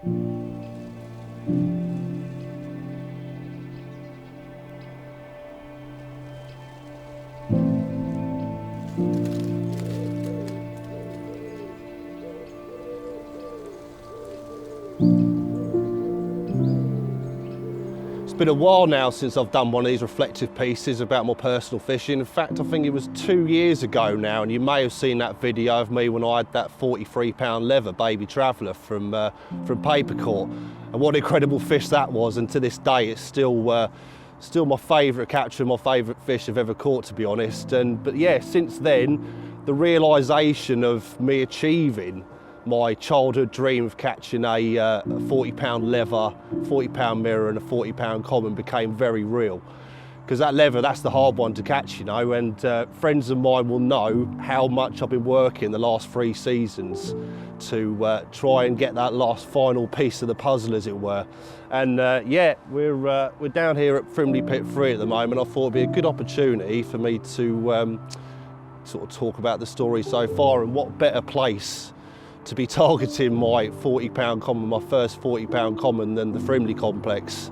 It's been a while now since I've done one of these reflective pieces about my personal fishing. In fact, I think it was 2 years ago now, and you may have seen that video of me when I had that 43-pound leather baby traveller from Paper Court. And what an incredible fish that was, and to this day it's still my favourite capture, my favourite fish I've ever caught, to be honest. But yeah, since then, the realisation of me achieving my childhood dream of catching a 40-pound leather, 40-pound mirror and a 40-pound common became very real. Because that leather, that's the hard one to catch, you know, and friends of mine will know how much I've been working the last 3 seasons to try and get that last final piece of the puzzle, as it were. And yeah, we're down here at Frimley Pit 3 at the moment. I thought it'd be a good opportunity for me to sort of talk about the story so far, and what better place to be targeting my 40-pound common, my first 40-pound common, than the Frimley complex.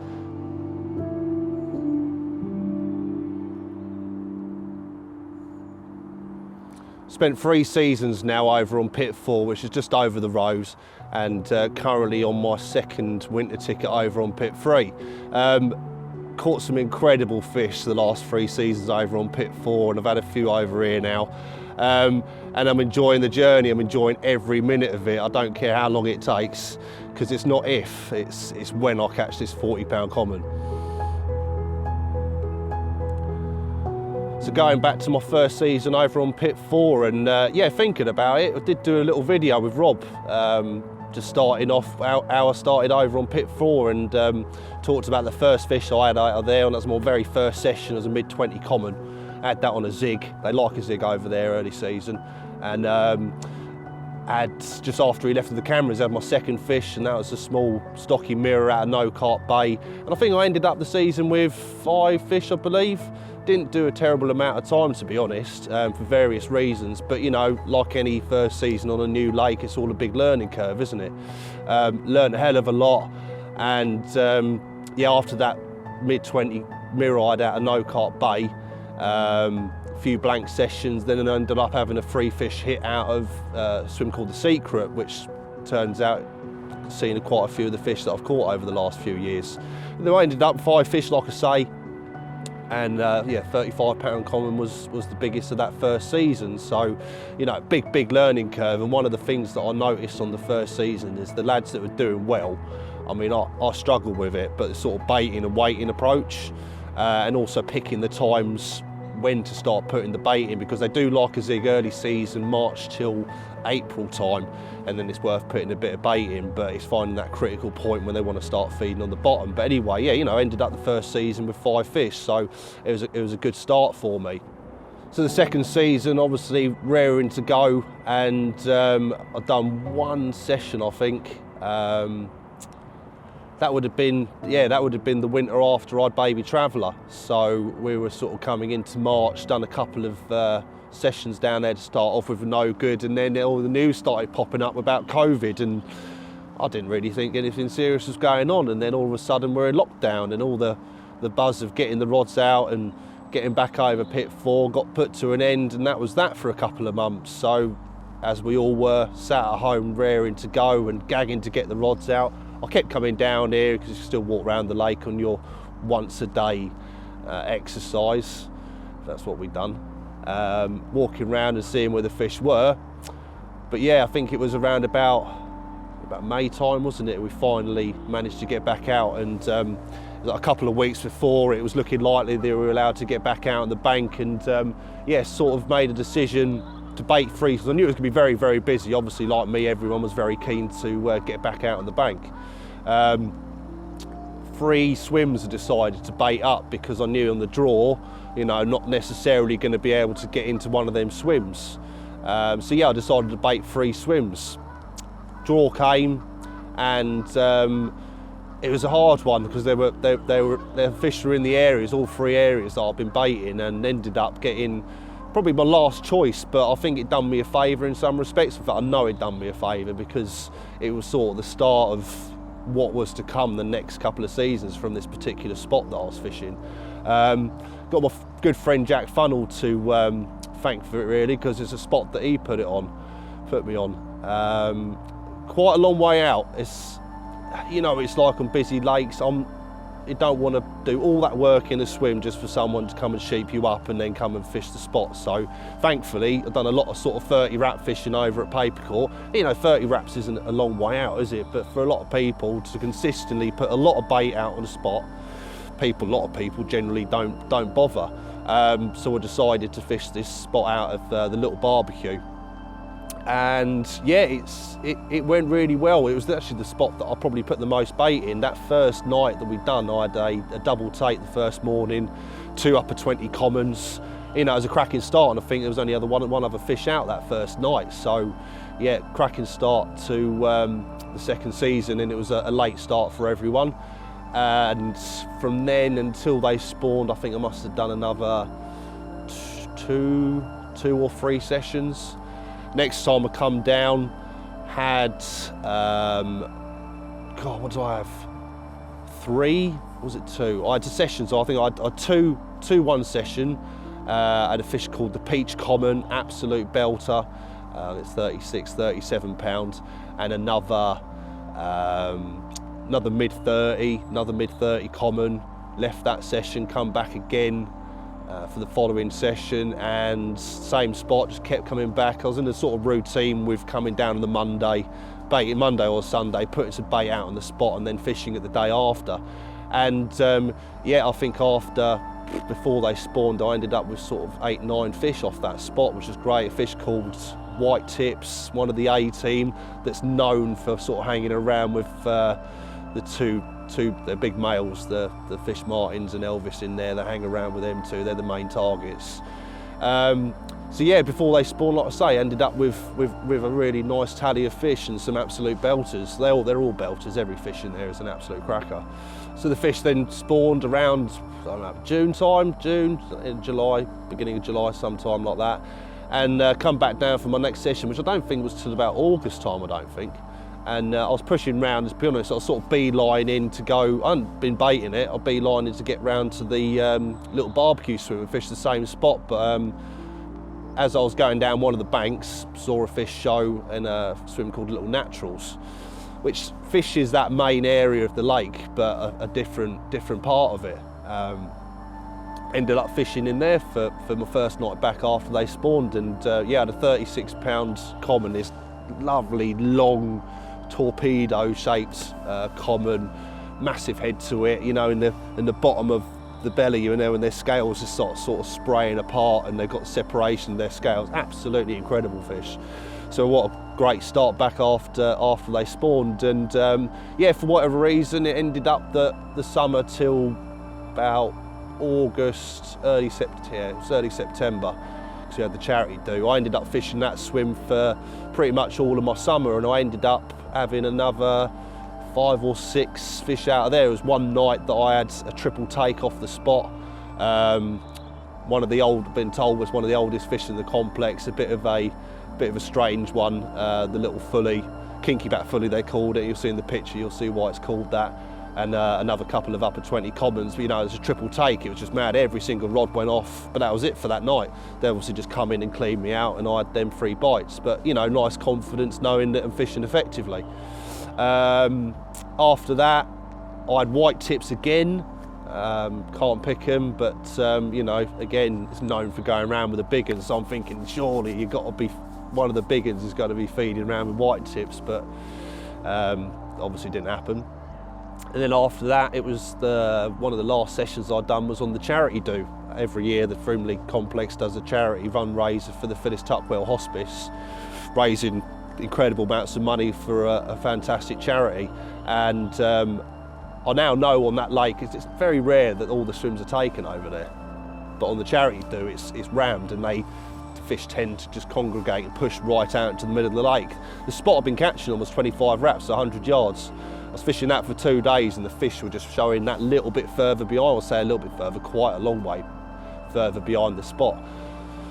Spent 3 seasons now over on Pit 4, which is just over the road, and currently on my 2nd winter ticket over on Pit 3. Caught some incredible fish the last 3 seasons over on Pit 4, and I've had a few over here now. And I'm enjoying the journey. I'm enjoying every minute of it. I don't care how long it takes, because it's not if, it's when I catch this 40-pound common. So going back to my first season over on Pit 4, and yeah, thinking about it, I did do a little video with Rob, just starting off how I started over on Pit 4, and talked about the first fish I had out there, and that's my very first session as a mid-20 common. I had that on a zig. They like a zig over there early season, and had, just after he left with the cameras, had my 2nd fish, and that was a small stocky mirror out of No Carp Bay. And I think I ended up the season with 5 fish, I believe. Didn't do a terrible amount of time, to be honest, for various reasons, but you know, like any first season on a new lake, it's all a big learning curve, isn't it? Learned a hell of a lot, and yeah, after that mid-20 mirror I had out of No Carp Bay, a few blank sessions, then I ended up having a 3 fish hit out of a swim called The Secret, which turns out seen quite a few of the fish that I've caught over the last few years. And then I ended up 5 fish, like I say, and yeah, 35-pound common was the biggest of that first season. So, you know, big learning curve. And one of the things that I noticed on the first season is the lads that were doing well, I mean, I struggled with it, but the sort of baiting and waiting approach, and also picking the times when to start putting the bait in, because they do like a zig early season, March till April time, and then it's worth putting a bit of bait in, but it's finding that critical point when they want to start feeding on the bottom. But anyway, yeah, you know, ended up the first season with 5 fish, so it was a good start for me. So the 2nd season, obviously raring to go, and I've done 1 session, I think. That would have been the winter after I'd baby traveller. So we were sort of coming into March, done a couple of sessions down there to start off with, no good, and then all the news started popping up about COVID, and I didn't really think anything serious was going on, and then all of a sudden we're in lockdown, and all the buzz of getting the rods out and getting back over Pit 4 got put to an end, and that was that for a couple of months. So as we all were sat at home raring to go and gagging to get the rods out, I kept coming down here because you still walk around the lake on your once a day exercise. That's what we've done. Walking around and seeing where the fish were. But yeah, I think it was around about May time, wasn't it? We finally managed to get back out, and a couple of weeks before it was looking likely they were allowed to get back out on the bank, and yeah, sort of made a decision to bait 3, because I knew it was going to be very, very busy. Obviously, like me, everyone was very keen to get back out on the bank. 3 swims I decided to bait up, because I knew on the draw, you know, not necessarily going to be able to get into one of them swims. So yeah, I decided to bait 3 swims. Draw came, and it was a hard one, because their fish were in the areas, all 3 areas that I've been baiting, and ended up getting probably my last choice, but I think it done me a favour in some respects. In fact, I know it done me a favour, because it was sort of the start of what was to come the next couple of seasons from this particular spot that I was fishing. Got my good friend Jack Funnell to thank for it really, because it's a spot that he put me on. Quite a long way out. It's, you know, it's like on busy lakes. You don't want to do all that work in a swim just for someone to come and sheep you up and then come and fish the spot. So thankfully I've done a lot of sort of 30 wrap fishing over at Papercourt. You know, 30 wraps isn't a long way out, is it? But for a lot of people to consistently put a lot of bait out on a spot, a lot of people generally don't bother. So I decided to fish this spot out of the Little Barbecue. And yeah, it went really well. It was actually the spot that I probably put the most bait in. That first night that we'd done, I had a double take the first morning, 2 upper 20 commons. You know, it was a cracking start, and I think there was only one other fish out that first night. So yeah, cracking start to the second season, and it was a late start for everyone. And from then until they spawned, I think I must have done another two or 3 sessions. Next time I come down, had, God, what did I have? 3? Was it 2? I had 2 sessions. I think I had two one session. I had a fish called the Peach Common, absolute belter. It's 36, 37 pounds, and another mid-30 common. Left that session, come back again for the following session, and same spot, just kept coming back. I was in a sort of routine with coming down on the Monday, baiting Monday or Sunday, putting some bait out on the spot and then fishing it the day after. And yeah, I think before they spawned, I ended up with sort of 8-9 fish off that spot, which was great. A fish called White Tips, one of the A team that's known for sort of hanging around with the two big males, the Fish Martins and Elvis in there. They hang around with them too. They're the main targets. So yeah, before they spawn, like I say, ended up with a really nice tally of fish and some absolute belters. They're all belters. Every fish in there is an absolute cracker. So the fish then spawned around, I don't know, June, in July, beginning of July, sometime like that, and come back down for my next session, which I don't think was till about August time, I don't think. And I was pushing round, to be honest, I was sort of beelining to go, I hadn't been baiting it, I was beelining to get round to the Little Barbecue swim and fish the same spot, but as I was going down one of the banks, saw a fish show in a swim called Little Naturals, which fishes that main area of the lake, but a different part of it. Ended up fishing in there for my first night back after they spawned, and yeah, I had a 36 pound common, this lovely long torpedo-shaped common, massive head to it. You know, in the bottom of the belly, you know, and their scales just sort of spraying apart, and they've got separation of their scales. Absolutely incredible fish. So what a great start back after they spawned. And yeah, for whatever reason, it ended up that the summer till about August, early September. We had the charity do. I ended up fishing that swim for pretty much all of my summer, and I ended up having another 5 or 6 fish out of there. It was one night that I had a triple take off the spot. Been told was one of the oldest fish in the complex. A bit of a strange one. The little fully, kinky back fully they called it. You'll see in the picture. You'll see why it's called that. And another couple of upper 20 commons. But, you know, it was a triple take. It was just mad. Every single rod went off, but that was it for that night. They obviously just come in and clean me out, and I had them 3 bites. But, you know, nice confidence knowing that I'm fishing effectively. After that, I had White Tips again. Can't pick them, but you know, again, it's known for going around with the big ones. So I'm thinking, surely you've got to be, one of the big ones has got to be feeding around with White Tips, but obviously didn't happen. And then after that, it was one of the last sessions I'd done was on the charity do. Every year, the Frimley complex does a charity fundraiser for the Phyllis Tuckwell Hospice, raising incredible amounts of money for a fantastic charity. And I now know on that lake, it's very rare that all the swims are taken over there. But on the charity do, it's rammed, and the fish tend to just congregate and push right out into the middle of the lake. The spot I've been catching on was 25 wraps, 100 yards. I was fishing that for 2 days, and the fish were just showing that little bit further behind. I'll say a little bit further, quite a long way further behind the spot.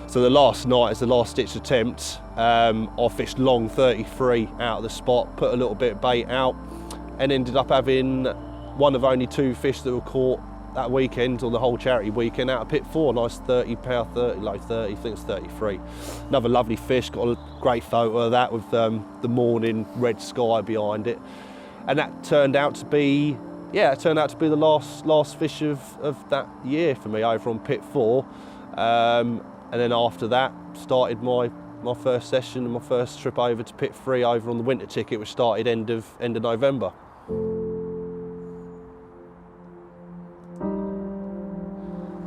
So the last night, as the last ditch attempt, I fished long 33 out of the spot, put a little bit of bait out, and ended up having one of only 2 fish that were caught that weekend, or the whole charity weekend, out of pit 4. Nice 30 pound, 30, like 30, I think it's 33. Another lovely fish, got a great photo of that with the morning red sky behind it. And that turned out to be, yeah, it turned out to be the last fish of that year for me over on pit 4. And then after that, started my first session and my first trip over to pit 3 over on the winter ticket, which started end of November.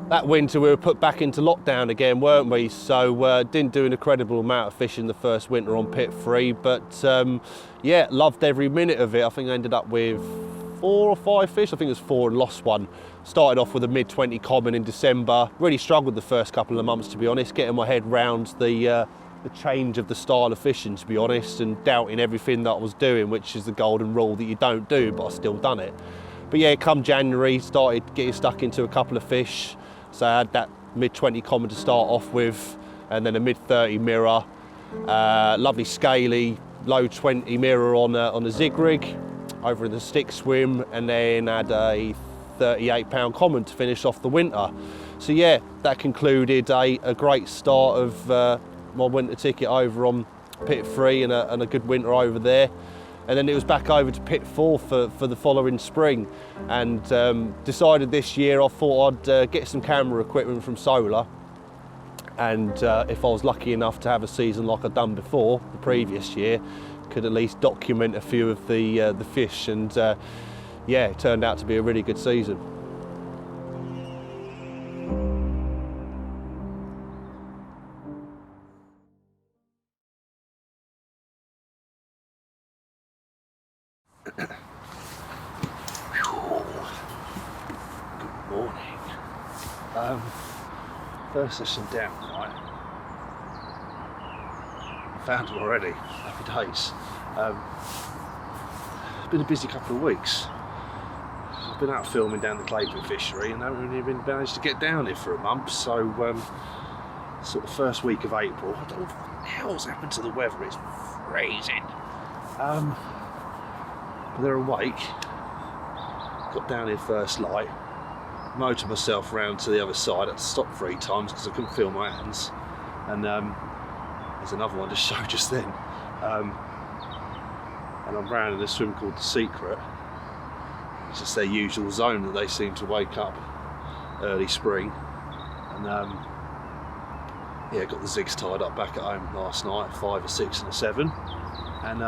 That winter we were put back into lockdown again, weren't we? So didn't do an incredible amount of fishing the first winter on pit 3, but yeah, loved every minute of it. I think I ended up with 4 or 5 fish. I think it was 4 and lost 1. Started off with a mid-20 common in December. Really struggled the first couple of months, to be honest, getting my head round the change of the style of fishing, to be honest, and doubting everything that I was doing, which is the golden rule that you don't do, but I still done it. But yeah, come January, started getting stuck into a couple of fish. So I had that mid-20 common to start off with, and then a mid-30 mirror, lovely scaly, low 20 mirror on a zig rig over in the stick swim, and then had a 38 pound common to finish off the winter. So yeah, that concluded a great start of my winter ticket over on pit 3 and a good winter over there. And then it was back over to pit 4 for the following spring, and decided this year I thought I'd get some camera equipment from Solar, and if I was lucky enough to have a season like I'd done before the previous year, could at least document a few of the fish, and yeah, it turned out to be a really good season. Good morning. First session down tonight. Found them already. Happy days. It's been a busy couple of weeks. I've been out filming down the Clayton fishery and haven't really been managed to get down here for a month. So sort of first week of April. I don't know what the hell's happened to the weather. It's freezing. They're awake. Got down here first light, motored myself round to the other side. I had to stop 3 times because I couldn't feel my hands, and there's another one to show just then. And I'm round in a swim called The Secret. It's just their usual zone that they seem to wake up early spring, and yeah, got the zigs tied up back at home last night, 5, a 6 and a 7, and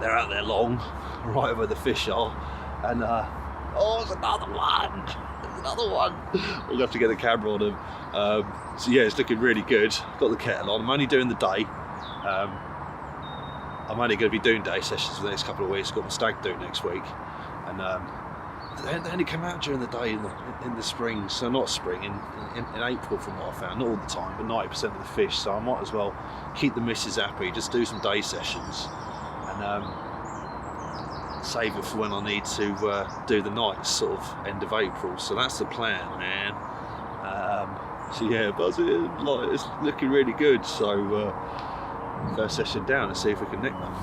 they're out there long, right where the fish are, and oh, there's another one! There's another one! We'll have to get the camera on them. So yeah, it's looking really good. Got the kettle on. I'm only doing the day. I'm only going to be doing day sessions for the next couple of weeks. Got my stag do next week, and they only come out during the day in the spring. So not spring, in April, from what I found. Not all the time, but 90% of the fish. So I might as well keep the missus happy. Just do some day sessions. And save it for when I need to do the nights, sort of end of April. So that's the plan, man. So yeah, buzzing, like, it's looking really good. So first session down and see if we can nick them.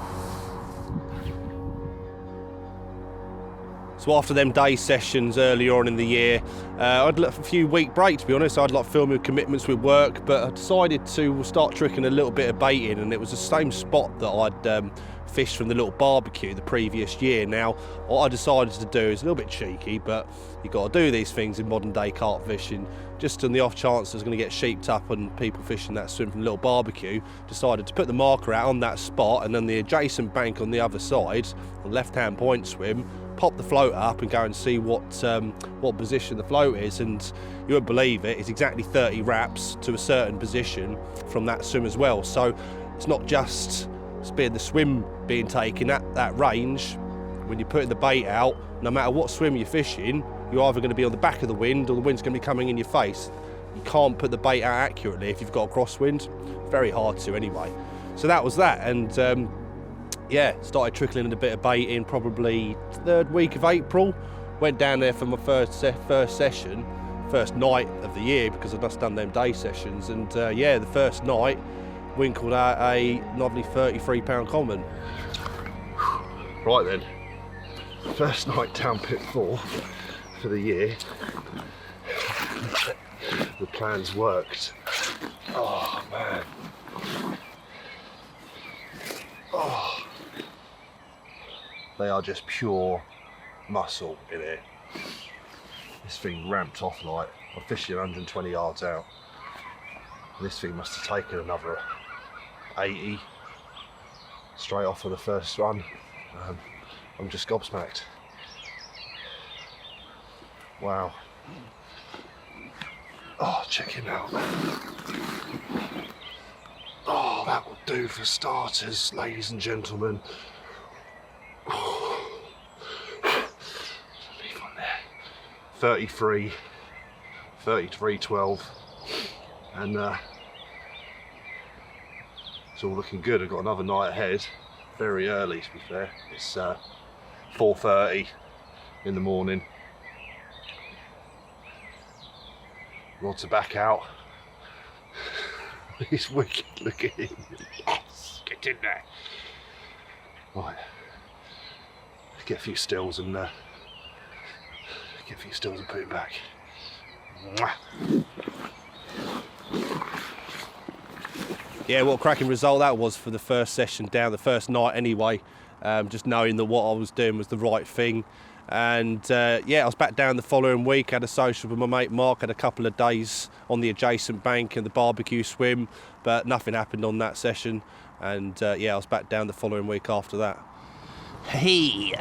So after them day sessions earlier on in the year, I'd let a few week break, to be honest. I'd like filming commitments with work, but I decided to start tricking a little bit of bait in, and it was the same spot that I'd fished from the little barbecue the previous year. Now, what I decided to do is a little bit cheeky, but you've got to do these things in modern day carp fishing. Just on the off chance there's going to get sheeped up and people fishing that swim from the little barbecue, decided to put the marker out on that spot, and then the adjacent bank on the other side, the left-hand point swim, pop the float up and go and see what position the float is, and you won't believe it, it's exactly 30 wraps to a certain position from that swim as well. So it's not just the swim being taken at that range. When you're putting the bait out, no matter what swim you're fishing, you're either going to be on the back of the wind or the wind's going to be coming in your face. You can't put the bait out accurately if you've got a crosswind. Very hard to anyway. So that was that, and yeah, started trickling a bit of bait in probably 3rd week of April. Went down there for my first session, first night of the year, because I'd just done them day sessions, and yeah, the first night winkled out a lovely 33 pound common. Right then, First night down pit 4 for the year. The plan's worked. Oh man. Oh. They are just pure muscle in here. This thing ramped off like, I'm fishing 120 yards out. This thing must have taken another 80 straight off of the first run. I'm just gobsmacked. Wow. Oh, check him out. Oh, that will do for starters, ladies and gentlemen. Oh. Leave on there. 33, 12, and it's all looking good. I've got another night ahead, very early to be fair. It's 4:30 in the morning. Rods are back out. He's wicked, look at him. Yes, get in there. Right, get a few stills and put it back. Mwah. Yeah, what a cracking result that was for the first session down, the first night anyway. Just knowing that what I was doing was the right thing. And yeah, I was back down the following week, had a social with my mate Mark, had a couple of days on the adjacent bank and the barbecue swim, but nothing happened on that session. And yeah, I was back down the following week after that. Hey,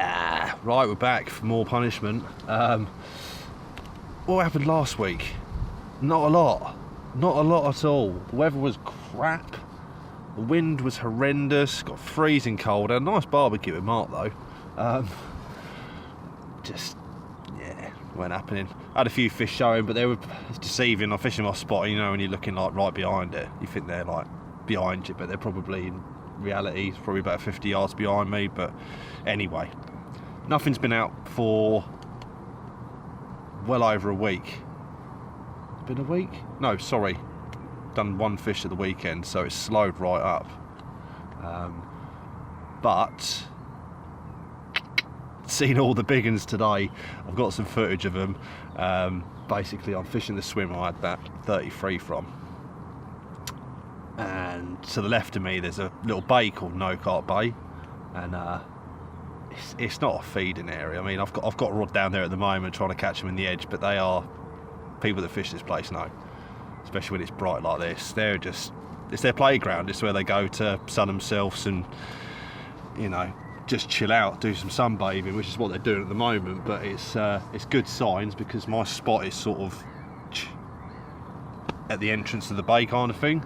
right, we're back for more punishment. What happened last week? Not a lot at all. The weather was crap, the wind was horrendous, got freezing cold. Had a nice barbecue with Mark though. Just, yeah, weren't happening. I had a few fish showing, but they were deceiving. I'm fishing my spot, you know, when you're looking like right behind it, you think they're like behind you, but they're probably in reality probably about 50 yards behind me. But anyway, nothing's been out for well over a week. It's been a week? No, sorry, done one fish at the weekend, so it's slowed right up. But seen all the big uns today. I've got some footage of them. Basically, I'm fishing the swim I had that 33 from, and to the left of me there's a little bay called No Carp Bay, and it's not a feeding area. I mean, I've got a rod down there at the moment trying to catch them in the edge, but they are, people that fish this place know, especially when it's bright like this, it's their playground. It's where they go to sun themselves and, you know, just chill out, do some sunbathing, which is what they're doing at the moment. But it's good signs, because my spot is sort of at the entrance of the bay kind of thing.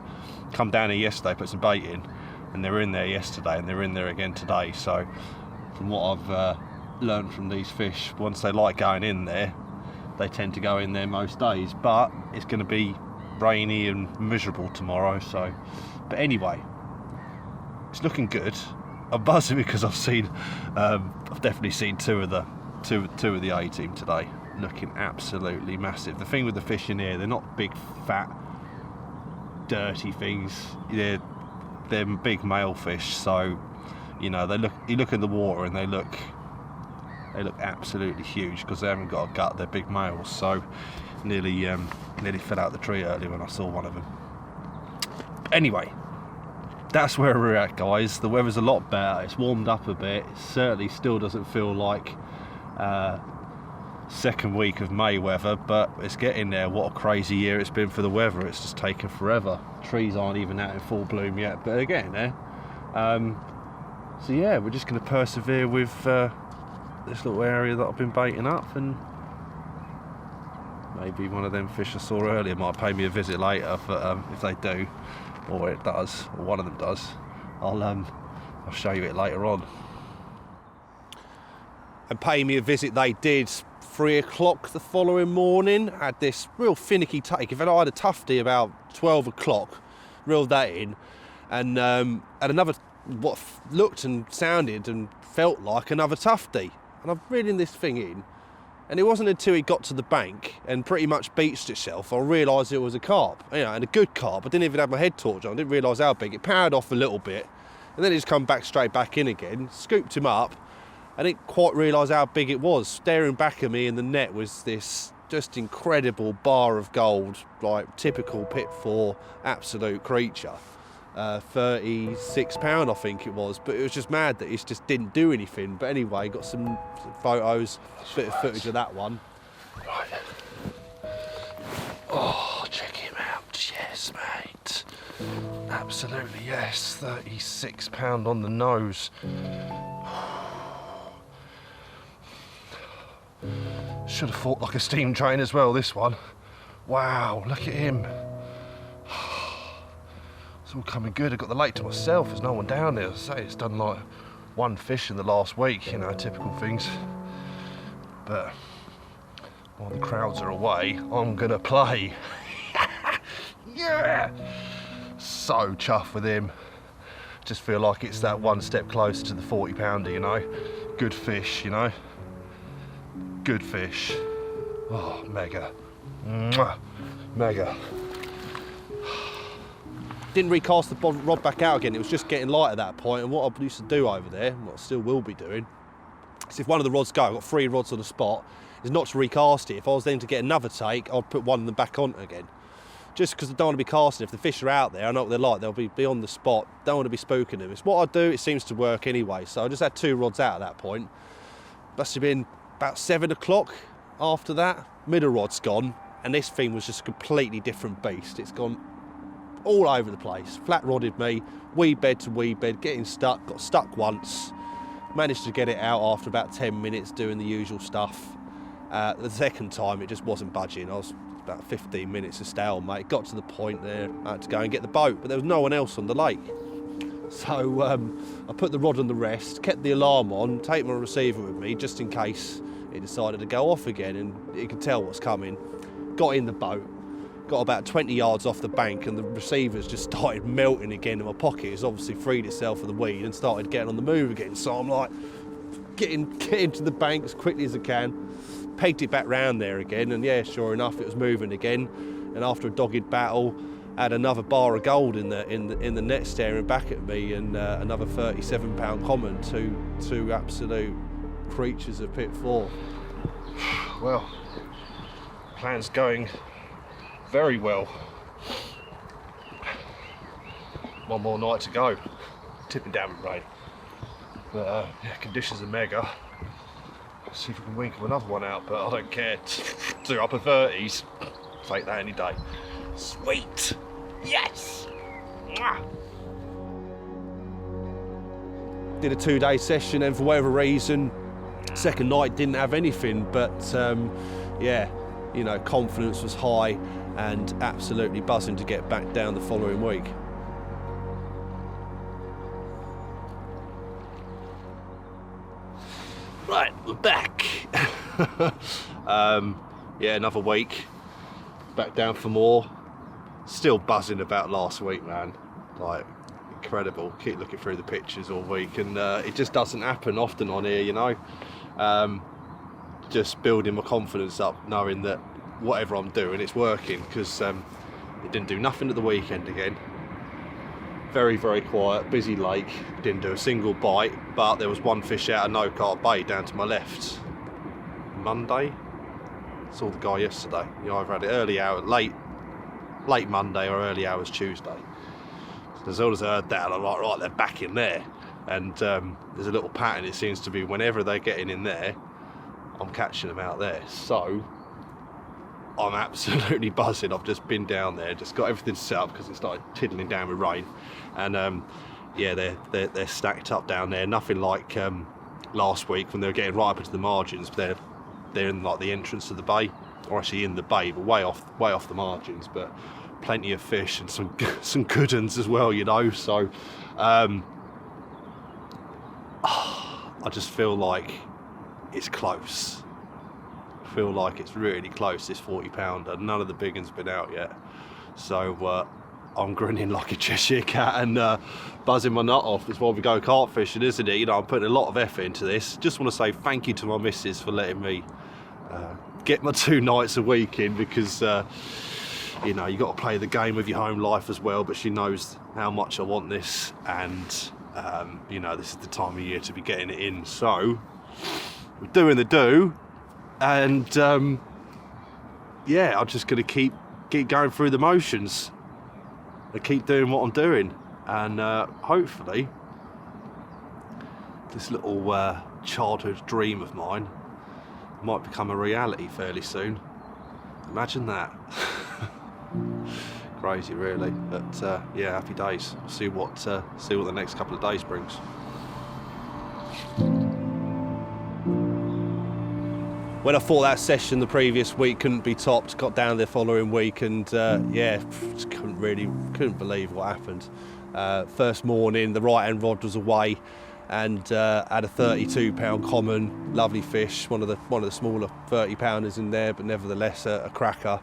Come down here yesterday, put some bait in, and they were in there yesterday, and they're in there again today. So from what I've learned from these fish, once they like going in there, they tend to go in there most days. But it's going to be rainy and miserable tomorrow, so, but anyway, it's looking good. I'm buzzing because I've definitely seen two of the A team today, looking absolutely massive. The thing with the fish in here, they're not big, fat, dirty things. They're big male fish, so you know you look in the water and they look absolutely huge because they haven't got a gut. They're big males, so nearly fell out the tree earlier when I saw one of them. Anyway, that's where we're at, guys. The weather's a lot better. It's warmed up a bit. It certainly still doesn't feel like second week of May weather, but it's getting there. What a crazy year it's been for the weather. It's just taken forever. Trees aren't even out in full bloom yet, but they're getting there. So yeah, we're just going to persevere with this little area that I've been baiting up, and maybe one of them fish I saw earlier might pay me a visit later. But if they do, or it does, or one of them does, I'll show you it later on. And pay me a visit they did. 3 o'clock the following morning, had this real finicky take. In fact, I had a tufty about 12 o'clock, reeled that in, and had another, what looked and sounded and felt like another tufty. And I'm reeling this thing in, and it wasn't until it got to the bank and pretty much beached itself, I realised it was a carp, you know, and a good carp. I didn't even have my head torch on, I didn't realise how big. It powered off a little bit, and then it just come back straight back in again, scooped him up, I didn't quite realise how big it was. Staring back at me in the net was this just incredible bar of gold, like typical pit 4 absolute creature. 36 pound I think it was, but it was just mad that it just didn't do anything. But anyway, got some photos, bit of footage of that one. Right. Oh, check him out. Yes, mate. Absolutely, yes. 36 pound on the nose. Should have fought like a steam train as well, this one. Wow, look at him. It's all coming good. I got the lake to myself. There's no one down there. As I say, it's done like one fish in the last week, you know, typical things. But while the crowds are away, I'm gonna play. Yeah! So chuffed with him. Just feel like it's that one step closer to the 40 pounder, you know. Good fish, you know. Good fish. Oh, mega. Mwah. Mega. Didn't recast the rod back out again. It was just getting light at that point. And what I used to do over there, what I still will be doing, is if one of the rods go, I've got 3 rods on the spot, is not to recast it. If I was then to get another take, I'd put one of them back on again. Just because I don't want to be casting. If the fish are out there, I know what they're like. They'll be on the spot. Don't want to be spooking them. It's what I do. It seems to work anyway. So I just had 2 rods out at that point. Must have been about 7 o'clock after that. Middle rod's gone. And this thing was just a completely different beast. It's gone all over the place. Flat rodded me, weed bed to weed bed, getting stuck. Got stuck once. Managed to get it out after about 10 minutes doing the usual stuff. The second time it just wasn't budging. I was about 15 minutes of stalemate. Got to the point there, I had to go and get the boat, but there was no one else on the lake. So I put the rod on the rest, kept the alarm on, take my receiver with me just in case it decided to go off again, and you could tell what's coming. Got in the boat, got about 20 yards off the bank, and the receivers just started melting again in my pocket. It's obviously freed itself of the weed and started getting on the move again. So I'm like, getting to the bank as quickly as I can, pegged it back round there again, and yeah, sure enough, it was moving again. And after a dogged battle, had another bar of gold in the net staring back at me, and another 37 pound common, two absolute creatures of pit 4. Well, plan's going very well. One more night to go. Tipping down with rain. But yeah, conditions are mega. See if we can winkle another one out, but I don't care. 2 upper 30s. Take that any day. Sweet! Yes! Mwah! Did a 2-day session, and for whatever reason, second night didn't have anything, but yeah, you know, confidence was high and absolutely buzzing to get back down the following week. Right, we're back. Yeah, another week. Back down for more. Still buzzing about last week, man. Like, incredible. Keep looking through the pictures all week, and it just doesn't happen often on here, you know. Just building my confidence up, knowing that whatever I'm doing, it's working, because it didn't do nothing at the weekend again. Very, very quiet, busy lake. Didn't do a single bite, but there was one fish out of No Carp Bay down to my left. Monday? Saw the guy yesterday. You either had it early hour, late Monday or early hours Tuesday. So as soon as I heard that, I'm like, right, they're back in there. And there's a little pattern. It seems to be whenever they're getting in there, I'm catching them out there. So I'm absolutely buzzing. I've just been down there, just got everything set up because it started tiddling down with rain, and yeah, they're stacked up down there. Nothing like last week when they were getting right up into the margins. But they're in like the entrance of the bay, or actually in the bay, but way off the margins. But plenty of fish and some good ones as well, you know. So I just feel like it's close. I feel like it's really close, this 40 pounder. None of the big ones been out yet. So I'm grinning like a Cheshire cat and buzzing my nut off. It's why we go carp fishing, isn't it? You know, I'm putting a lot of effort into this. Just want to say thank you to my missus for letting me get my 2 nights a week in, because you know, you got to play the game of your home life as well. But she knows how much I want this, and you know, this is the time of year to be getting it in. So we're doing the do, and yeah, I'm just going to keep going through the motions and keep doing what I'm doing, and hopefully this little childhood dream of mine might become a reality fairly soon. Imagine that. Crazy really, but yeah, happy days. See what the next couple of days brings. When I thought that session the previous week couldn't be topped, got down the following week, and yeah, just couldn't believe what happened. First morning, the right hand rod was away, and had a 32-pound common, lovely fish, one of the smaller 30-pounders in there, but nevertheless a cracker.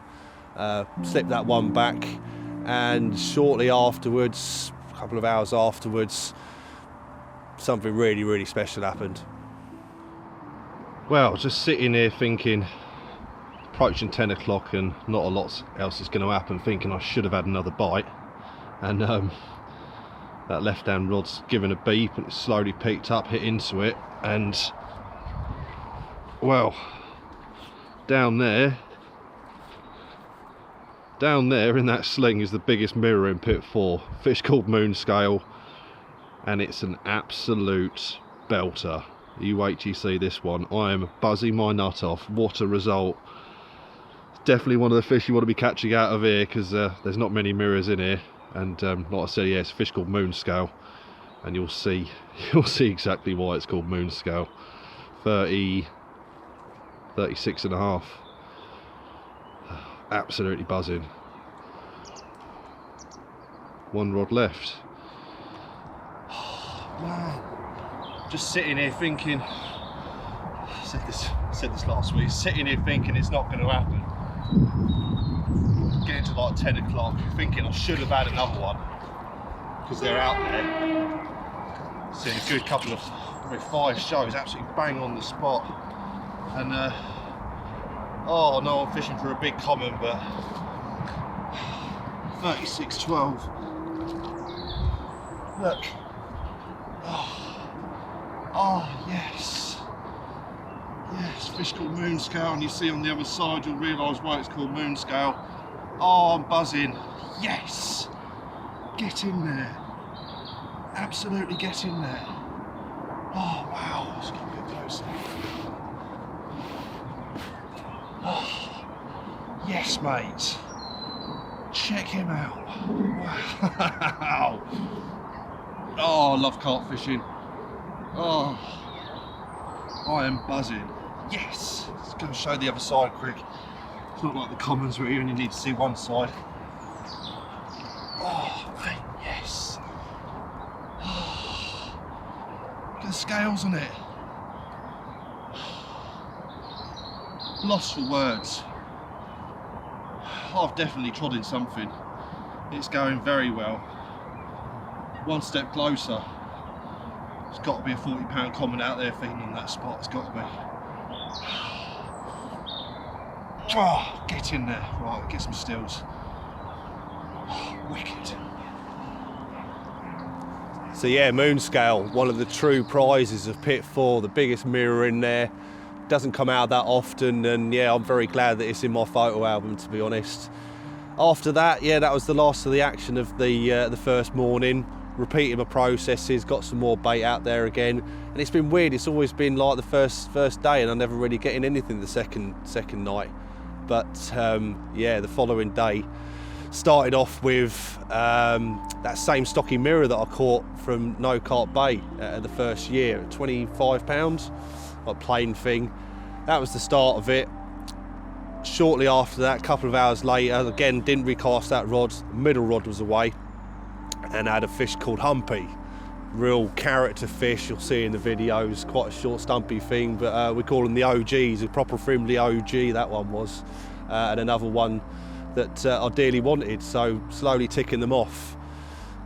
Slipped that one back, and shortly afterwards, a couple of hours afterwards, something really, really special happened. Well, just sitting here thinking, approaching 10 o'clock and not a lot else is going to happen, thinking I should have had another bite, and that left hand rod's given a beep and it slowly peaked up, hit into it, and well, down there in that sling is the biggest mirror in pit 4, fish called moonscale, and it's an absolute belter. You wait till you see this one. I am buzzing my nut off. What a result. Definitely one of the fish you want to be catching out of here, because there's not many mirrors in here, and like I said, yeah, it's a fish called moonscale, and you'll see exactly why it's called moonscale. 36 and a half. Absolutely buzzing. One rod left. Oh, man. Just sitting here thinking, I said this last week, sitting here thinking it's not going to happen. Getting to like 10 o'clock, thinking I should have had another one, because they're out there. Seen a good couple of, probably 5 shows, absolutely bang on the spot. And oh no, I'm fishing for a big common, but 36.12. Look. Oh yes, fish called moonscale, and you see on the other side you'll realise why it's called moonscale. Oh, I'm buzzing. Yes, get in there, absolutely get in there. Oh wow, let's get a bit closer. Oh, yes mate, check him out. Wow. Oh, I love carp fishing. Oh, I am buzzing. Yes! Let's go and show the other side quick. It's not like the commons where you only need to see one side. Oh, mate, yes. Oh, look at the scales on it. Lost for words. I've definitely trod in something. It's going very well. One step closer. There's got to be a 40-pound common out there feeding on that spot. It's got to be. Oh, get in there. Right, get some stills. Oh, wicked. So yeah, moonscale, one of the true prizes of pit 4, the biggest mirror in there. Doesn't come out that often, and yeah, I'm very glad that it's in my photo album, to be honest. After that, yeah, that was the last of the action of the first morning. Repeating my processes, got some more bait out there again, and it's been weird. It's always been like the first day, and I'm never really getting anything the second night. But yeah, the following day started off with that same stocky mirror that I caught from No Carp Bait the first year, 25 pounds, like plain thing. That was the start of it. Shortly after that, a couple of hours later, again didn't recast that rod. The middle rod was away, and I had a fish called Humpy. Real character fish, you'll see in the videos, quite a short stumpy thing, but we call them the OGs, a proper Frimley OG that one was, and another one that I dearly wanted, so slowly ticking them off.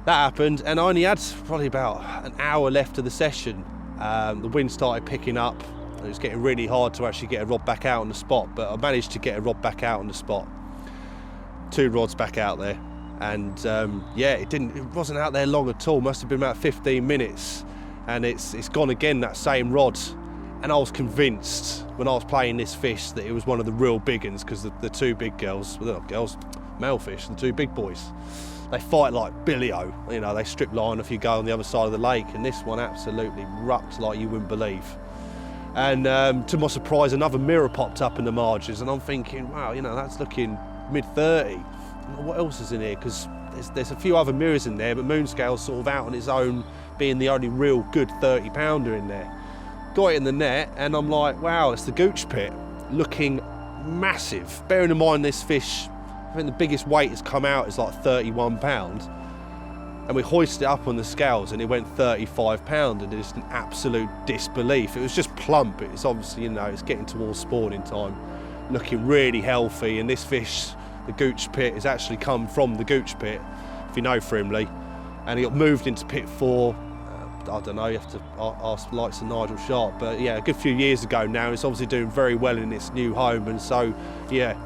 That happened, and I only had probably about an hour left of the session. The wind started picking up, and it was getting really hard to actually get a rod back out on the spot, but I managed to get a rod back out on the spot. 2 rods back out there. And yeah, it wasn't out there long at all. Must have been about 15 minutes, and it's gone again, that same rod. And I was convinced when I was playing this fish that it was one of the real big ones, because the two big girls, well, they're not girls, male fish, the two big boys, they fight like billy-o. You know, they strip line if you go on the other side of the lake, and this one absolutely rucked like you wouldn't believe. And to my surprise, another mirror popped up in the margins, and I'm thinking, wow, you know, that's looking mid-30. What else is in here? Because there's a few other mirrors in there, but Moonscale's sort of out on its own, being the only real good 30-pounder in there. Got it in the net, and I'm like, wow, it's the gooch pit, looking massive. Bearing in mind this fish, I think the biggest weight has come out is like 31 pounds, and we hoisted it up on the scales and it went 35 pounds, and it's an absolute disbelief. It was just plump. It's obviously, you know, it's getting towards spawning time, looking really healthy. And this fish, the gooch pit, has actually come from the gooch pit, if you know Frimley, and he got moved into pit 4. I don't know, you have to ask the likes of Nigel Sharp, but yeah, a good few years ago now. It's obviously doing very well in its new home, and so yeah,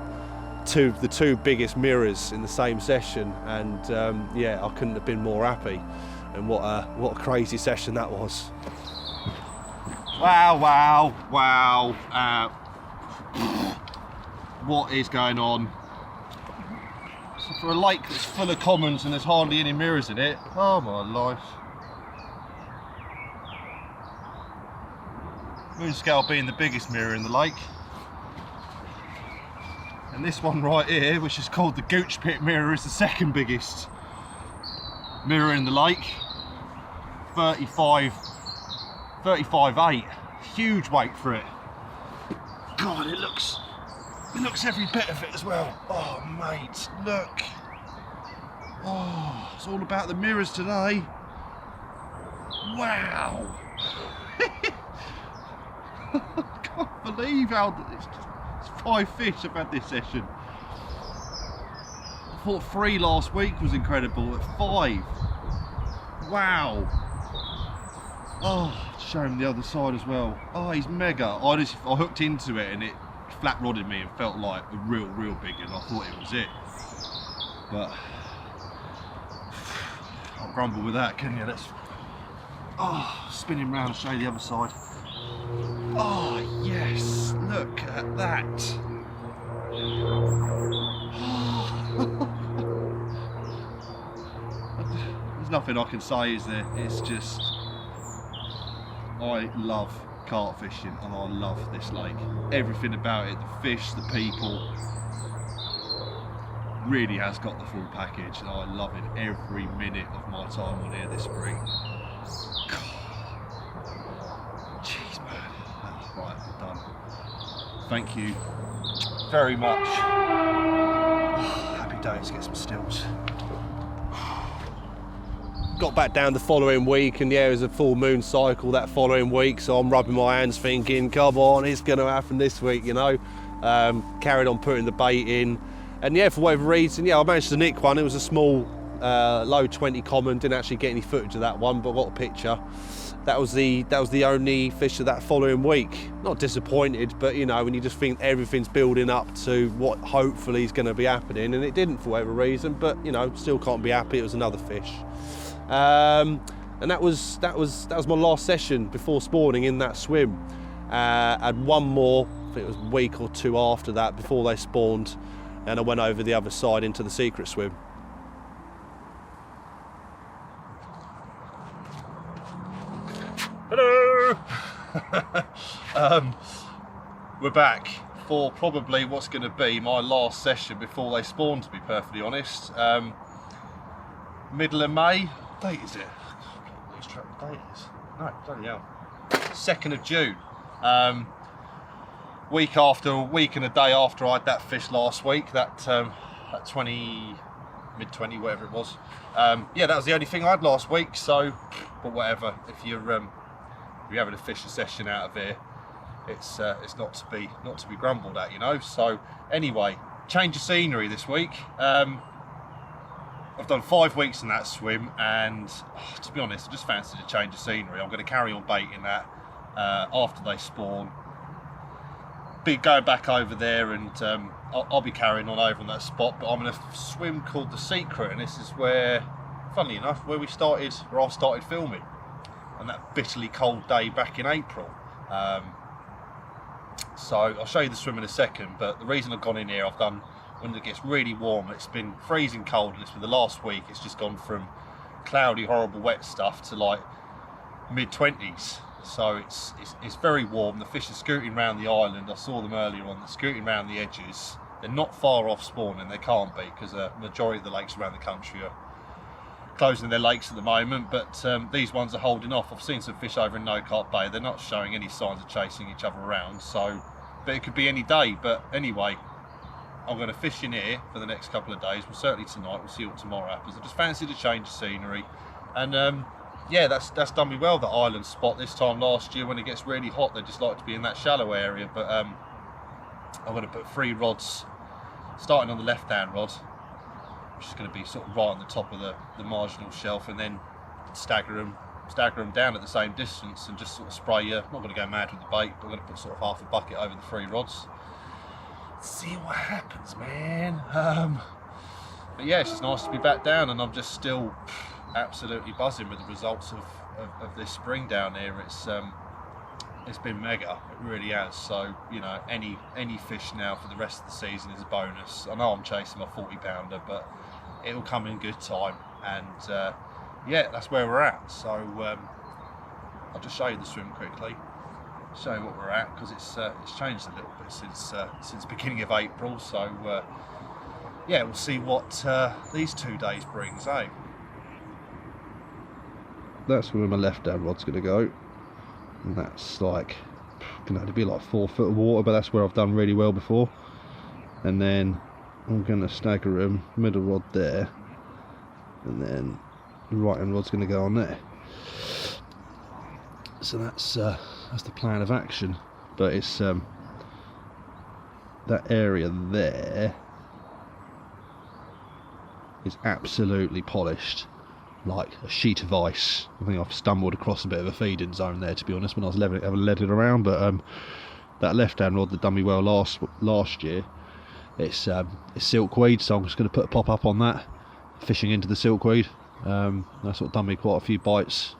the two biggest mirrors in the same session, and yeah, I couldn't have been more happy. And what a crazy session that was. Wow. What is going on? So for a lake that's full of commons and there's hardly any mirrors in it, oh my life. Moonscale being the biggest mirror in the lake, and this one right here, which is called the gooch pit mirror, is the second biggest mirror in the lake. 35.8, huge weight for it. God, it looks every bit of it as well. Oh mate, look. Oh, it's all about the mirrors today. Wow. I can't believe how it's 5 fish I've had this session. I thought 3 last week was incredible, at 5. Wow. Oh, show him the other side as well. Oh, he's mega. I hooked into it and it flat rodded me and felt like a real big one. I thought it was it. But can't grumble with that, can you? Let's spin him round and show you the other side. Oh yes, look at that. There's nothing I can say, is there? It's just, I love carp fishing and I love this lake. Everything about it, the fish, the people, really has got the full package, and I love it every minute of my time on here this spring. Right, we're done. Thank you very much. Happy days, get some stills. Got back down the following week, and yeah, it was a full moon cycle that following week, so I'm rubbing my hands thinking, come on, it's going to happen this week, you know. Carried on putting the bait in, and yeah, for whatever reason, yeah, I managed to nick one. It was a small, low 20 common, didn't actually get any footage of that one, but got a picture. That was the only fish of that following week. Not disappointed, but you know, when you just think everything's building up to what hopefully is going to be happening, and it didn't for whatever reason, but you know, still can't be happy. It was another fish, and that was my last session before spawning in that swim. Had one more, I think it was a week or 2 after that, before they spawned, and I went over the other side into the secret swim. Hello! We're back for probably what's going to be my last session before they spawn, to be perfectly honest. Middle of May. What date is it? I lose track of date is. No, bloody hell. 2nd of June. Week and a day after I had that fish last week, that 20, mid-20, whatever it was. Yeah, that was the only thing I had last week, so, but whatever. If you're having a fishing session out of here, it's not to be grumbled at, you know. So anyway, change of scenery this week. I've done 5 weeks in that swim, and to be honest, I just fancied a change of scenery. I'm going to carry on baiting that after they spawn. Be going back over there, and I'll be carrying on over on that spot. But I'm in a swim called The Secret, and this is where, funnily enough, where I started filming. And that bitterly cold day back in April. So I'll show you the swim in a second, but the reason I've gone in here, I've done, when it gets really warm, it's been freezing cold, and it's been the last week, it's just gone from cloudy, horrible, wet stuff to like mid-20s. So it's very warm. The fish are scooting around the island. I saw them earlier on. They're scooting around the edges. They're not far off spawning. They can't be, because the majority of the lakes around the country are closing their lakes at the moment. But these ones are holding off. I've seen some fish over in No Carp Bay. They're not showing any signs of chasing each other around. So, but it could be any day. But anyway, I'm going to fish in here for the next couple of days. Well, certainly tonight. We'll see what tomorrow happens. I just fancied a change of scenery, and yeah, that's done me well, the island spot. This time last year, when it gets really hot, they just like to be in that shallow area. But I'm going to put 3 rods, starting on the left-hand rod, which is going to be sort of right on the top of the marginal shelf, and then stagger them down at the same distance, and just sort of spray you. I'm not going to go mad with the bait, but I'm going to put sort of half a bucket over the 3 rods. See what happens, man. But yeah, it's just nice to be back down, and I'm just still absolutely buzzing with the results of this spring down here. It's been mega, it really has. So, you know, any fish now for the rest of the season is a bonus. I know I'm chasing my 40-pounder, but it'll come in good time, and yeah, that's where we're at. So I'll just show you the swim quickly, show you what we're at, because it's changed a little bit since beginning of April. So yeah, we'll see what these 2 days brings, eh? That's where my left-hand rod's going to go, and that's like going to be like 4 foot of water, but that's where I've done really well before. And then I'm going to stagger him, middle rod there, and then the right-hand rod's going to go on there. So that's the plan of action. But it's that area there is absolutely polished, like a sheet of ice. I think I've stumbled across a bit of a feeding zone there, to be honest, when I was having led it around. But that left-hand rod that done me well last year, it's silkweed, so I'm just going to put a pop up on that, fishing into the silkweed. That's what done me quite a few bites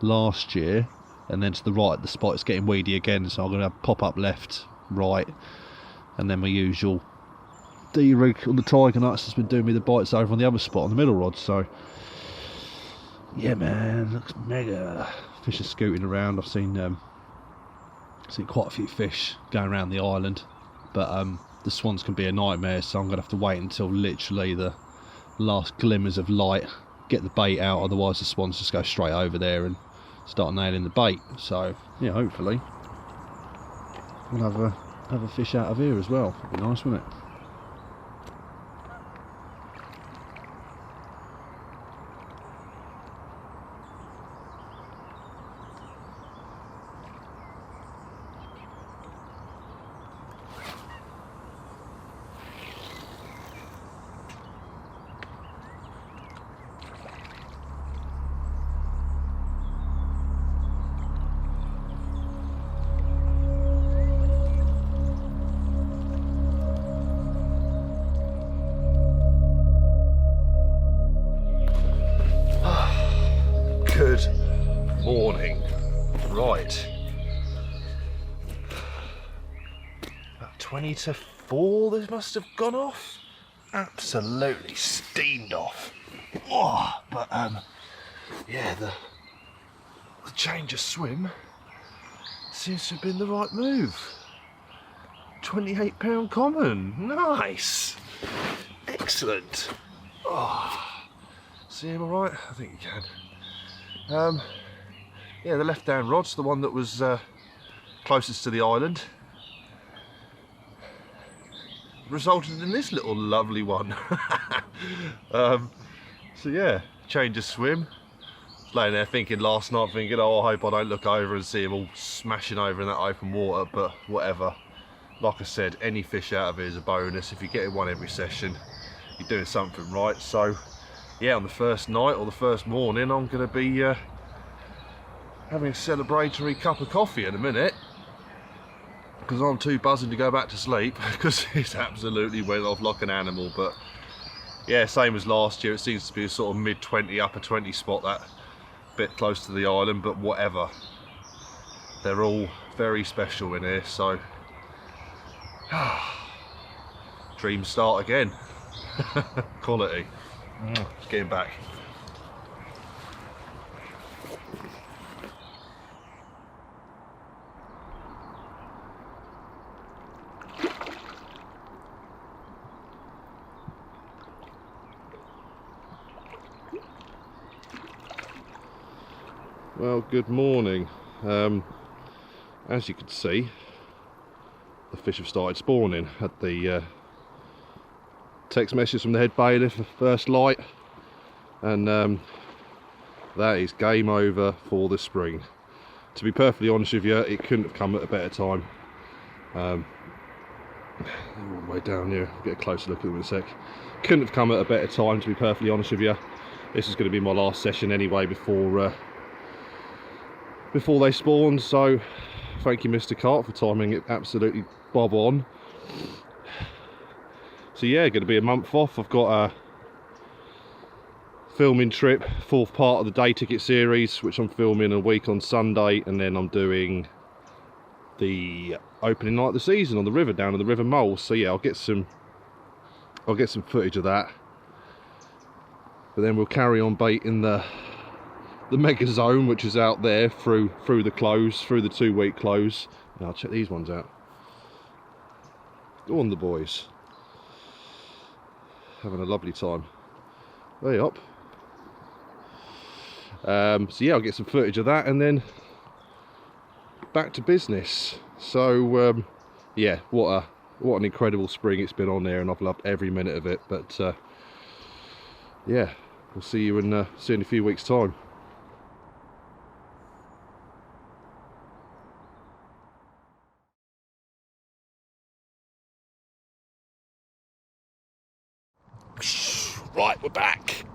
last year. And then to the right, the spot is getting weedy again, so I'm going to pop up left, right, and then my usual D-rig on the tiger nuts has been doing me the bites over on the other spot on the middle rod. So yeah, man, looks mega. Fish are scooting around. I've seen quite a few fish going around the island, but the swans can be a nightmare, so I'm going to have to wait until literally the last glimmers of light, get the bait out, otherwise the swans just go straight over there and start nailing the bait. So yeah, hopefully we'll have a fish out of here as well. It'd be nice, wouldn't it? Good morning. Right. About 20 to 4 this must have gone off. Absolutely steamed off. Oh, but yeah, the change of swim seems to have been the right move. 28-pound common. Nice. Excellent. Oh. See him alright? I think you can. Yeah, the left-hand rod's the one that was closest to the island. Resulted in this little lovely one. So yeah, change of swim. Laying there thinking last night, oh, I hope I don't look over and see him all smashing over in that open water, but whatever. Like I said, any fish out of it is a bonus. If you're getting one every session, you're doing something right. So yeah, on the first night or the first morning, I'm going to be having a celebratory cup of coffee in a minute, because I'm too buzzing to go back to sleep, because it's absolutely went off like an animal. But yeah, same as last year, it seems to be a sort of mid-20, upper 20 spot, that bit close to the island, but whatever. They're all very special in here, so Dreams start again. Quality. Just getting back. Well, good morning. As you can see, the fish have started spawning. Had the text message from the head bailiff for first light, and that is game over for the spring. To be perfectly honest with you, it couldn't have come at a better time. All the way down here, I'll get a closer look at them in a sec. Couldn't have come at a better time, to be perfectly honest with you. This is going to be my last session anyway before they spawn, so thank you Mr. Carp for timing it absolutely bob on. So yeah, going to be a month off. I've got a filming trip, 4th part of the day ticket series, which I'm filming a week on Sunday, and then I'm doing the opening night of the season on the river down in the River Mole. So yeah, I'll get some footage of that, but then we'll carry on baiting the mega zone, which is out there through the 2-week close. Now I'll check these ones out. Go on, the boys, having a lovely time. Way up. So yeah, I'll get some footage of that and then back to business. So yeah, what an incredible spring it's been on there, and I've loved every minute of it. But yeah, we'll see you in a few weeks' time. Right, we're back.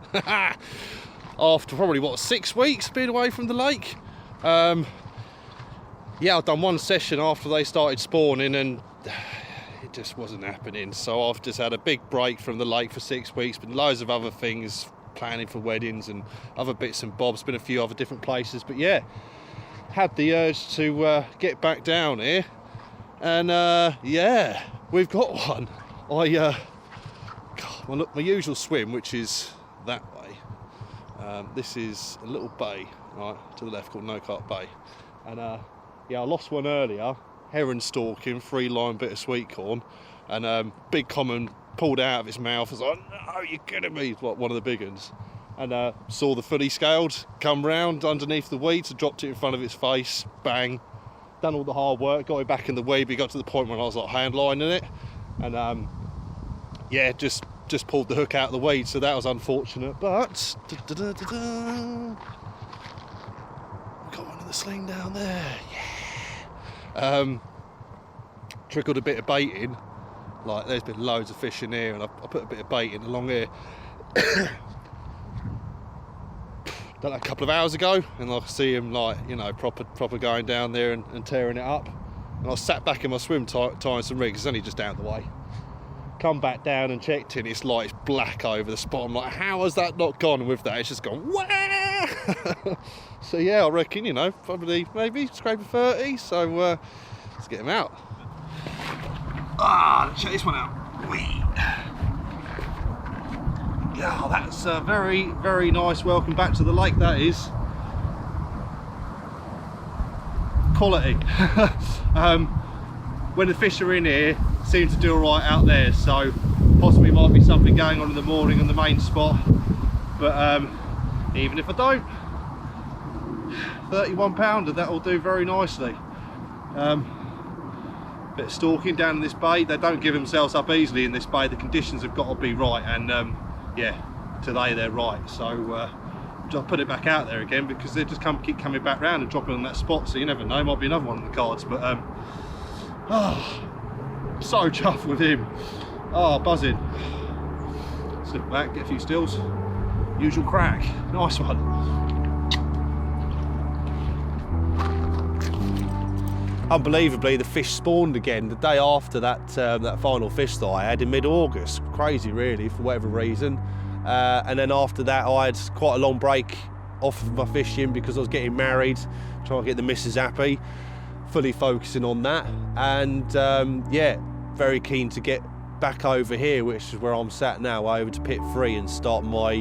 After probably, what, 6 weeks being away from the lake. Yeah, I've done one session after they started spawning and it just wasn't happening. So I've just had a big break from the lake for 6 weeks. Been loads of other things, planning for weddings and other bits and bobs. Been a few other different places. But yeah, had the urge to get back down here. And yeah, we've got one. My usual swim, which is that way. This is a little bay, right to the left, called No Carp Bay. And yeah, I lost one earlier, heron stalking, 3-line bit of sweet corn, and big common pulled out of its mouth. I was like, no, you're kidding me, like one of the big ones. And saw the fully scaled come round underneath the weeds, dropped it in front of its face, bang, done all the hard work, got it back in the weed, but got to the point where I was like hand lining it, and yeah, just pulled the hook out of the weed, so that was unfortunate. But got one in the sling down there. Yeah. Trickled a bit of bait in. Like, there's been loads of fish in here, and I put a bit of bait in along here. Done that a couple of hours ago, and I see him, like, you know, proper going down there and tearing it up. And I sat back in my swim tying some rigs. It's only just down the way. Come back down and checked it, it's like it's black over the spot. I'm like, how has that not gone? And with that, it's just gone, wah! So yeah, I reckon, you know, probably maybe scrape a 30. So let's get him out. Let's check this one out. Whee! Yeah, that's a very, very nice welcome back to the lake, that is. Quality. When the fish are in here, seem to do all right out there, so possibly might be something going on in the morning on the main spot. But even if I don't, 31 pounder, that will do very nicely. Bit of stalking down in this bay. They don't give themselves up easily in this bay. The conditions have got to be right, and yeah, today they're right. So I'll put it back out there again, because they just keep coming back round and dropping on that spot, so you never know, might be another one on the cards. But so chuffed with him. Buzzing. Slip back, get a few stills. Usual crack. Nice one. Unbelievably, the fish spawned again the day after that that final fish that I had in mid-August. Crazy, really, for whatever reason. And then after that, I had quite a long break off of my fishing because I was getting married, trying to get the missus happy, fully focusing on that. And yeah, very keen to get back over here, which is where I'm sat now, over to pit 3 and start my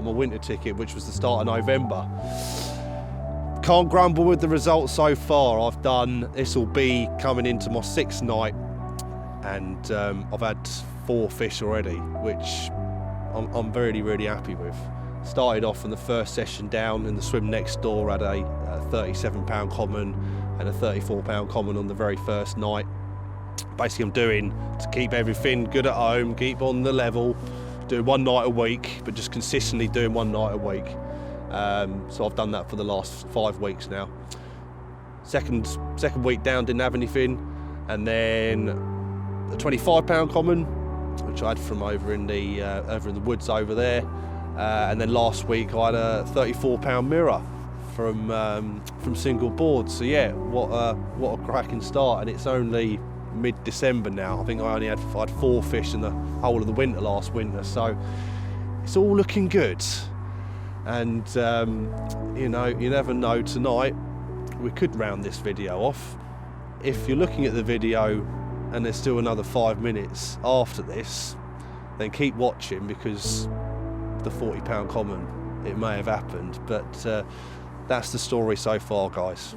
winter ticket, which was the start of November. Can't grumble with the results so far. This will be coming into my 6th night, and I've had 4 fish already, which I'm really, really happy with. Started off in the first session down in the swim next door, had a 37-pound common and a 34-pound common on the very first night. Basically, I'm doing to keep everything good at home, keep on the level, doing 1 night a week, but just consistently doing 1 night a week. So I've done that for the last 5 weeks now. Second week down, didn't have anything, and then a 25-pound common, which I had from over in the woods over there, and then last week I had a 34-pound mirror from single boards. So yeah, what a cracking start, and it's only mid-December now. I think I had 4 fish in the whole of the winter last winter, so it's all looking good. And you know, you never know, tonight we could round this video off. If you're looking at the video and there's still another 5 minutes after this, then keep watching, because the 40-pound common, it may have happened, but that's the story so far, guys.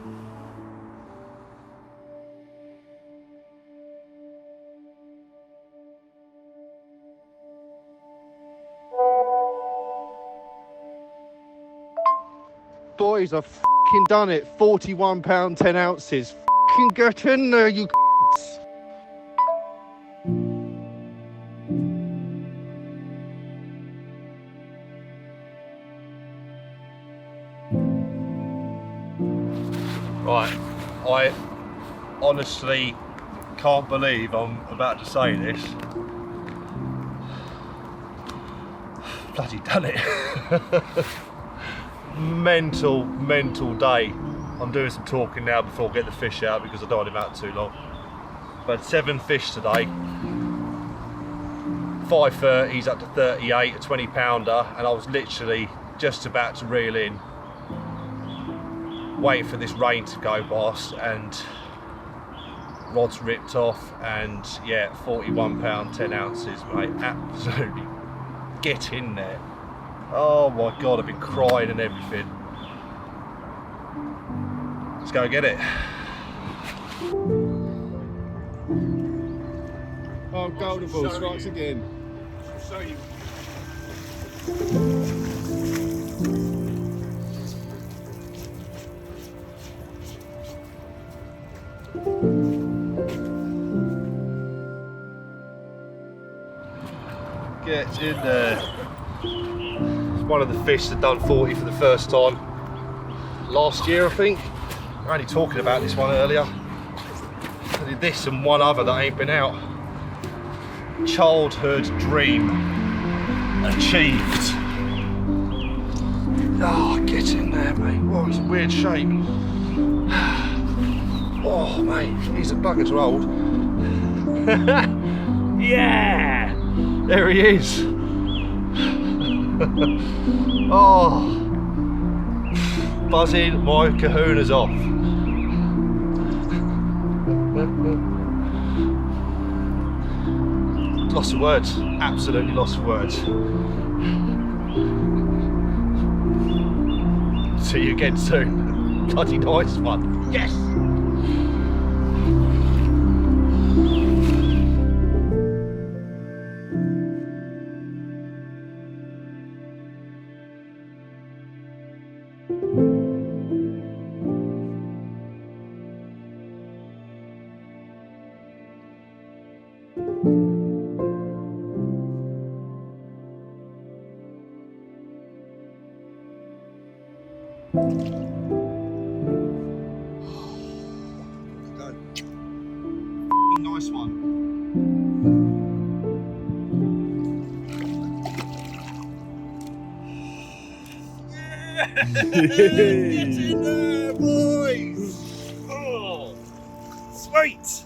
Boys, I've f***ing done it. 41 pound 10 ounces. F***ing get in there, you c***s. Right, I honestly can't believe I'm about to say this. Bloody done it. Mental day. I'm doing some talking now before I get the fish out, because I don't want him out too long. I've had 7 fish today. 5 30s up to 38, a 20-pounder, and I was literally just about to reel in, waiting for this rain to go past, and rod's ripped off, and yeah, 41 pound 10 ounces, mate. Absolutely get in there. Oh my god, I've been crying and everything. Let's go get it. Oh, golden ball strikes again. I'll show you. Get in there. One of the fish that done 40 for the first time last year, I think. We were only talking about this one earlier. I did this and one other that ain't been out. Childhood dream achieved. Oh, get in there, mate. Oh, he's in weird shape. Oh, mate, he's a bugger to hold. Yeah, there he is. Oh, buzzing my kahunas off. Lost for words, absolutely lost for words. See you again soon. Bloody nice one. Yes! Nice one. Get in there, boys! Oh, sweet!